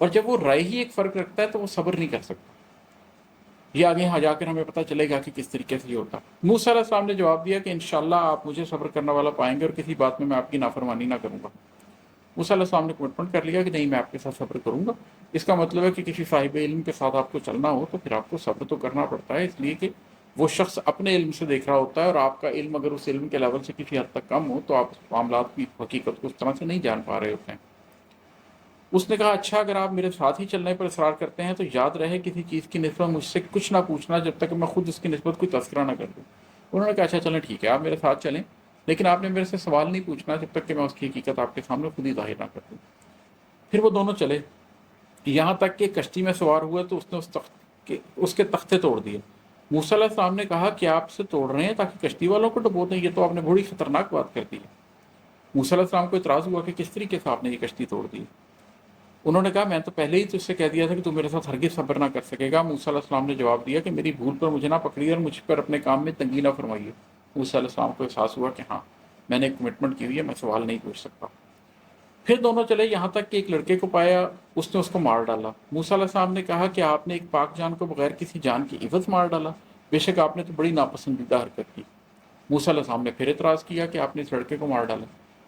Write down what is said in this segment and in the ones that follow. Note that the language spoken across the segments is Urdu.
اور جب وہ رائے ہی ایک فرق رکھتا ہے تو وہ صبر نہیں کر سکتا. یہ آگے یہاں جا کر ہمیں پتہ چلے گا کہ کس طریقے سے یہ ہوتا. موسیٰ علیہ السلام نے جواب دیا کہ انشاءاللہ آپ مجھے صبر کرنے والا پائیں گے اور کسی بات میں آپ کی نافرمانی نہ کروں گا. موسیٰ علیہ السلام نے کمٹمنٹ کر لیا کہ نہیں، میں آپ کے ساتھ صبر کروں گا. اس کا مطلب ہے کہ کسی صاحب علم کے ساتھ آپ کو چلنا ہو تو پھر آپ کو صبر تو کرنا پڑتا ہے، اس لیے کہ وہ شخص اپنے علم سے دیکھ رہا ہوتا ہے، اور آپ کا علم اگر اس علم کے لیول سے کسی حد تک کم ہو تو آپ معاملات کی حقیقت کو اس طرح سے نہیں جان پا رہے ہوتے ہیں. اس نے کہا اچھا، اگر آپ میرے ساتھ ہی چلنے پر اصرار کرتے ہیں تو یاد رہے کسی چیز کی نسبت مجھ سے کچھ نہ پوچھنا جب تک کہ میں خود اس کی نسبت کوئی تذکرہ نہ کر دوں. انہوں نے کہا اچھا چلیں ٹھیک ہے، آپ میرے ساتھ چلیں، لیکن آپ نے میرے سے سوال نہیں پوچھنا جب تک کہ میں اس کی حقیقت آپ کے سامنے خود ہی ظاہر نہ کر دوں. پھر وہ دونوں چلے، یہاں تک کہ کشتی میں سوار ہوا تو اس نے اس کے تختے توڑ دیے. موسیٰ علیہ السلام نے کہا کہ آپ سے توڑ رہے ہیں تاکہ کشتی والوں کو ڈبو دیں، یہ تو آپ نے بڑی خطرناک بات کر دی ہے. موسیٰ علیہ السلام کو اعتراض ہوا کہ کس طریقے سے آپ نے یہ کشتی توڑ دی. انہوں نے کہا میں تو پہلے ہی تو اس سے کہہ دیا تھا کہ تو میرے ساتھ ہرگز صبر نہ کر سکے گا. موسیٰ علیہ السلام نے جواب دیا کہ میری بھول پر مجھے نہ پکڑیے اور مجھ پر اپنے کام میں تنگی نہ فرمائیے. موسیٰ علیہ السلام کو احساس ہوا کہ ہاں، میں نے ایک کمٹمنٹ کی ہوئی ہے، میں سوال نہیں پوچھ سکتا. پھر دونوں چلے، یہاں تک کہ ایک لڑکے کو پایا، اس نے اس کو مار ڈالا. موسیٰ علیہ السلام نے کہا کہ آپ نے ایک پاک جان کو بغیر کسی جان کی عوض مار ڈالا، بے شک آپ نے تو بڑی ناپسندیدہ حرکت کی. موسیٰ علیہ السلام نے پھر اعتراض کیا کہ آپ نے اس لڑکے کو مار ڈالا.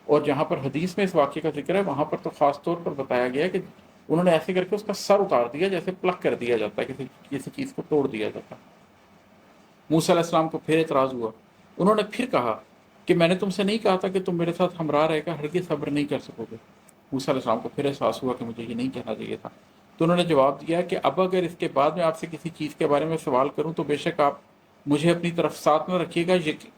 اور جہاں پر حدیث میں اس واقعے کا ذکر ہے وہاں پر تو خاص طور پر بتایا گیا ہے کہ انہوں نے ایسے کر کے اس کا سر اتار دیا جیسے پلک کر دیا جاتا ہے، کسی چیز کو توڑ دیا جاتا ہے. موسیٰ علیہ السلام کو پھر اعتراض ہوا. انہوں نے پھر کہا کہ میں نے تم سے نہیں کہا تھا کہ تم میرے ساتھ ہمراہ رہ کر ہرگز صبر نہیں کر سکو گے. موسیٰ علیہ السلام کو پھر احساس ہوا کہ مجھے یہ نہیں کہنا چاہیے تھا. تو انہوں نے جواب دیا کہ اب اگر اس کے بعد میں آپ سے کسی چیز کے بارے میں سوال کروں تو بے شک آپ مجھے اپنی طرف ساتھ نہ رکھیے گا،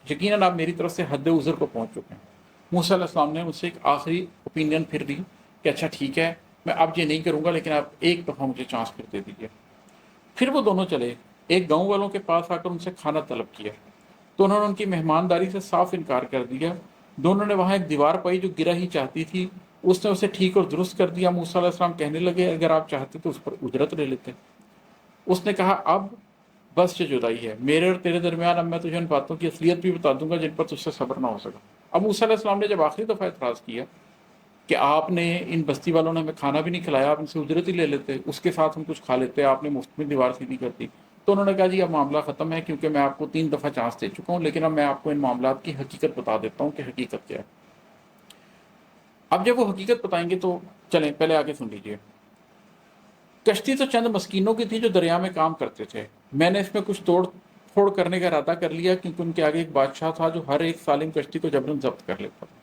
یقیناً آپ میری طرف سے حد عذر کو پہنچ چکے ہیں. موسیٰ علیہ السلام نے مجھ سے ایک آخری اوپینین پھر دی کہ اچھا ٹھیک ہے، میں اب یہ نہیں کروں گا، لیکن آپ ایک دفعہ مجھے چانس پھر دے دیجیے. پھر وہ دونوں چلے، ایک گاؤں والوں کے پاس آ کر ان سے کھانا طلب کیا تو انہوں نے ان کی مہمانداری سے صاف انکار کر دیا. دونوں نے وہاں ایک دیوار پائی جو گرا ہی چاہتی تھی، اس نے اسے ٹھیک اور درست کر دیا. موسیٰ علیہ السلام کہنے لگے اگر آپ چاہتے تو اس پر اجرت لے لیتے. اس نے کہا اب بس یہ جدائی ہے، میرے اور تیرے درمیان، اب میں تجھے ان باتوں کی اصلیت بھی بتا دوں گا جن پر تجھ سے صبر نہ ہو سکا. اب موسیٰ علیہ السلام نے جب آخری دفعہ اعتراض کیا کہ آپ نے ان بستی والوں نے ہمیں کھانا بھی نہیں کھلایا، آپ ان سے اجرت ہی لے لیتے، اس کے ساتھ ہم کچھ کھا لیتے، آپ نے مفت میں دیوار سیدھی کر دی. تو انہوں نے کہا جی اب معاملہ ختم ہے، کیونکہ میں آپ کو 3 دفعہ چانس دے چکا ہوں، لیکن اب میں آپ کو ان معاملات کی حقیقت بتا دیتا ہوں کہ حقیقت کیا ہے. اب جب وہ حقیقت بتائیں گے تو چلیں پہلے آگے سن لیجئے. کشتی تو چند مسکینوں کی تھی جو دریا میں کام کرتے تھے. میں نے اس میں کچھ توڑ پھوڑ کرنے کا ارادہ کر لیا، کیونکہ ان کے آگے ایک بادشاہ تھا جو ہر ایک سالم کشتی کو جبراً ضبط کر لیتا تھا.